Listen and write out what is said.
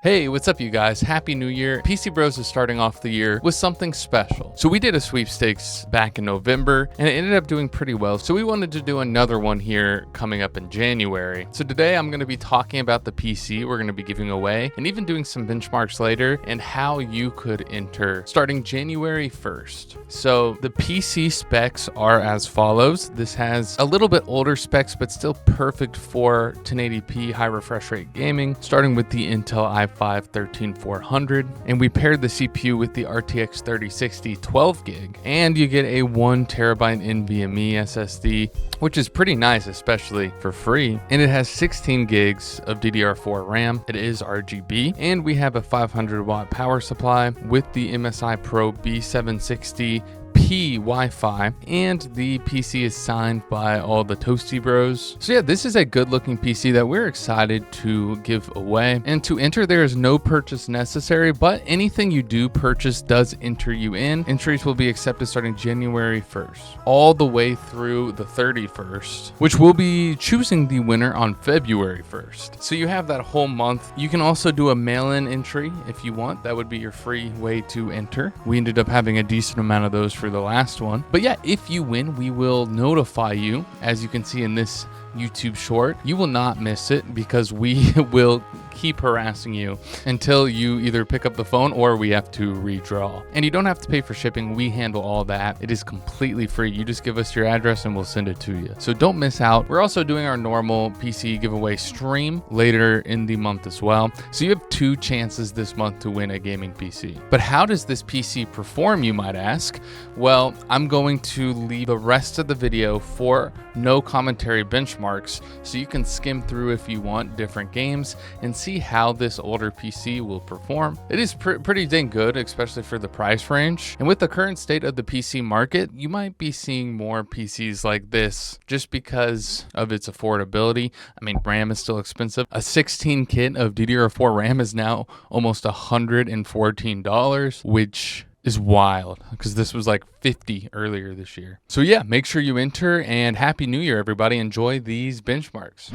Hey, what's up you guys? Happy New Year. PCBros is starting off the year with something special. So we did a sweepstakes back in November and it ended up doing pretty well. So we wanted to do another one here coming up in January. So today I'm going to be talking about the PC we're going to be giving away and even doing some benchmarks later and how you could enter starting January 1st. So the PC specs are as follows. This has a little bit older specs, but still perfect for 1080p high refresh rate gaming, starting with the Intel i5-13400, and we paired the CPU with the RTX 3060 12 gig, and you get a 1 terabyte NVMe SSD, which is pretty nice, especially for free. And it has 16 gigs of DDR4 RAM. It is RGB, and we have a 500 watt power supply with the MSI Pro B760 Wi-Fi, and the PC is signed by all the ToastyBros. So yeah, this is a good looking PC that we're excited to give away. And to enter, there is no purchase necessary, but anything you do purchase does enter you in. Entries will be accepted starting January 1st all the way through the 31st, which we'll be choosing the winner on February 1st. So you have that whole month. You can also do a mail-in entry if you want. That would be your free way to enter. We ended up having a decent amount of those for the last one. But yeah, if you win, we will notify you. As you can see in this YouTube short, you will not miss it because we will keep harassing you until you either pick up the phone or we have to redraw. And you don't have to pay for shipping. We handle all that. It is completely free. You just give us your address and we'll send it to you. So don't miss out. We're also doing our normal PC giveaway stream later in the month as well. So you have 2 chances this month to win a gaming PC. But how does this PC perform, you might ask? Well, I'm going to leave the rest of the video for no commentary benchmarks, so you can skim through if you want different games and see how this older PC will perform. It is pretty dang good, especially for the price range. And with the current state of the PC market, you might be seeing more PCs like this just because of its affordability. I mean, RAM is still expensive. A 16 kit of DDR4 RAM is now almost $114, which is wild because this was like 50 earlier this year. So yeah, make sure you enter, and Happy New Year, everybody. Enjoy these benchmarks.